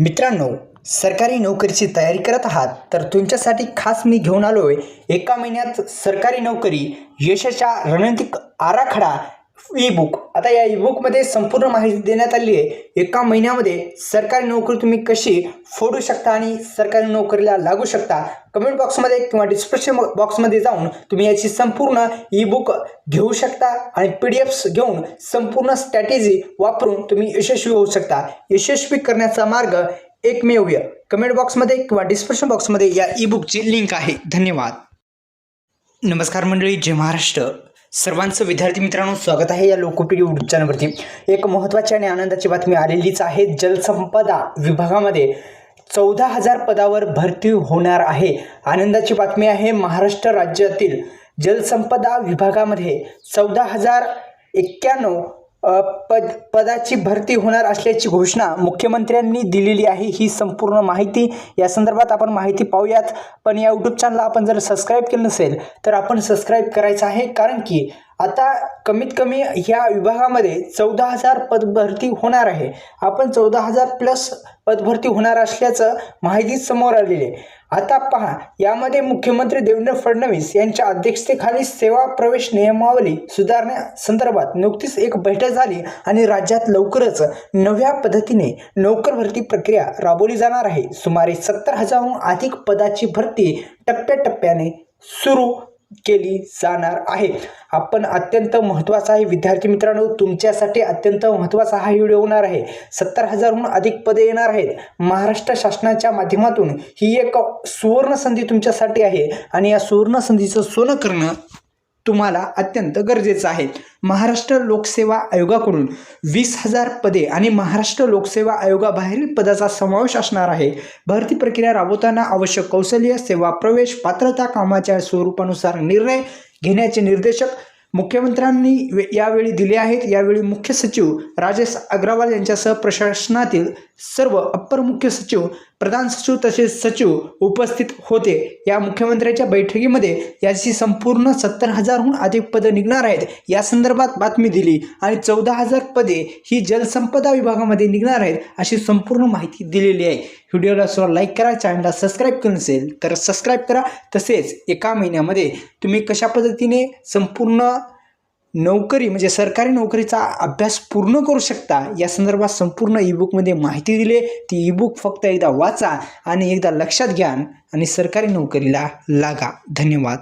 मित्रांनो, सरकारी नोकरीची तयारी करत आहात तर तुमच्यासाठी खास मी घेऊन आलो आहे एका महिन्यात सरकारी नोकरी यशाच्या रणनीतिक आराखडा ई बुक. आता या ई बुकमध्ये संपूर्ण माहिती देण्यात आली आहे. एका महिन्यामध्ये सरकारी नोकरी तुम्ही कशी फोडू शकता आणि सरकारी नोकरीला लागू शकता. कमेंट बॉक्समध्ये किंवा डिस्क्रिप्शन बॉक्समध्ये जाऊन तुम्ही याची संपूर्ण ई बुक घेऊ शकता आणि PDF घेऊन संपूर्ण स्ट्रॅटेजी वापरून तुम्ही यशस्वी होऊ शकता. यशस्वी करण्याचा मार्ग एकमेव कमेंट बॉक्समध्ये किंवा डिस्क्रिप्शन बॉक्समध्ये या ई बुकची लिंक आहे. धन्यवाद. नमस्कार मंडळी, जय महाराष्ट्र. सर्वांचं विद्यार्थी मित्रांनो स्वागत आहे या लोकोपयोगी यूट्यूब चॅनलवरती. एक महत्त्वाची आणि आनंदाची बातमी आलेलीच आहे. जलसंपदा विभागामध्ये 14,000 पदावर भरती होणार आहे. आनंदाची बातमी आहे. महाराष्ट्र राज्यातील जलसंपदा विभागामध्ये 14,091 पदाची भरती होणार असल्याची घोषणा मुख्यमंत्र्यांनी दिलेली आहे. ही संपूर्ण माहिती या संदर्भात आपण माहिती पाहूयात. पण या यूट्यूब चॅनलला आपण जर सबस्क्राईब केलं नसेल तर आपण सबस्क्राईब करायचं आहे, कारण की आता कमीत कमी ह्या विभागामध्ये 14,000 पदभरती होणार आहे. आपण 14,000 प्लस पदभरती होणार असल्याचं माहिती समोर आलेली आहे. आता पहा, यामध्ये मुख्यमंत्री देवेंद्र फडणवीस यांच्या अध्यक्षतेखाली सेवा प्रवेश नियमावली सुधारण्यासंदर्भात नुकतीच एक बैठक झाली आणि राज्यात लवकरच नव्या पद्धतीने नोकर भरती प्रक्रिया राबवली जाणार आहे. सुमारे 70,000हून अधिक पदाची भरती टप्प्याटप्प्याने सुरू केली जाणार आहे. आपण अत्यंत महत्त्वाचा आहे विद्यार्थी मित्रांनो, तुमच्यासाठी अत्यंत महत्त्वाचा हा व्हिडिओ होणार आहे. 70,000हून अधिक पदे येणार आहेत. महाराष्ट्र शासनाच्या माध्यमातून ही एक सुवर्ण संधी तुमच्यासाठी आहे आणि या सुवर्ण संधीचं सोनं करणं तुम्हाला अत्यंत गरजेचं आहे. महाराष्ट्र लोकसेवा आयोगाकडून 20,000 पदे आणि महाराष्ट्र लोकसेवा आयोगाबाहेरील पदाचा समावेश असणार आहे. भरती प्रक्रिया राबवताना आवश्यक कौशल्य, सेवा प्रवेश, पात्रता, कामाच्या स्वरूपानुसार निर्णय घेण्याचे निर्देशक मुख्यमंत्र्यांनी यावेळी दिले आहेत. यावेळी मुख्य सचिव राजेश अग्रवाल यांच्यासह प्रशासनातील सर्व अप्पर मुख्य सचिव, प्रधान सचिव तसेच सचिव उपस्थित होते. या मुख्यमंत्र्यांच्या बैठकीमध्ये याची संपूर्ण 70,000हून अधिक पदं निघणार आहेत या संदर्भात बातमी दिली आणि 14,000 पदे ही जलसंपदा विभागामध्ये निघणार आहेत अशी संपूर्ण माहिती दिलेली आहे. व्हिडिओला लाईक करा, चॅनलला सबस्क्राईब केलं नसेल तर सबस्क्राईब करा. तसेच एका महिन्यामध्ये तुम्ही कशा पद्धतीने संपूर्ण नोकरी म्हणजे सरकारी नोकरीचा अभ्यास पूर्ण करू शकता या संदर्भात संपूर्ण ई बुकमध्ये माहिती दिली. ती ई बुक फक्त एकदा वाचा आणि एकदा लक्षात घ्या आणि सरकारी नोकरीला लागा. धन्यवाद.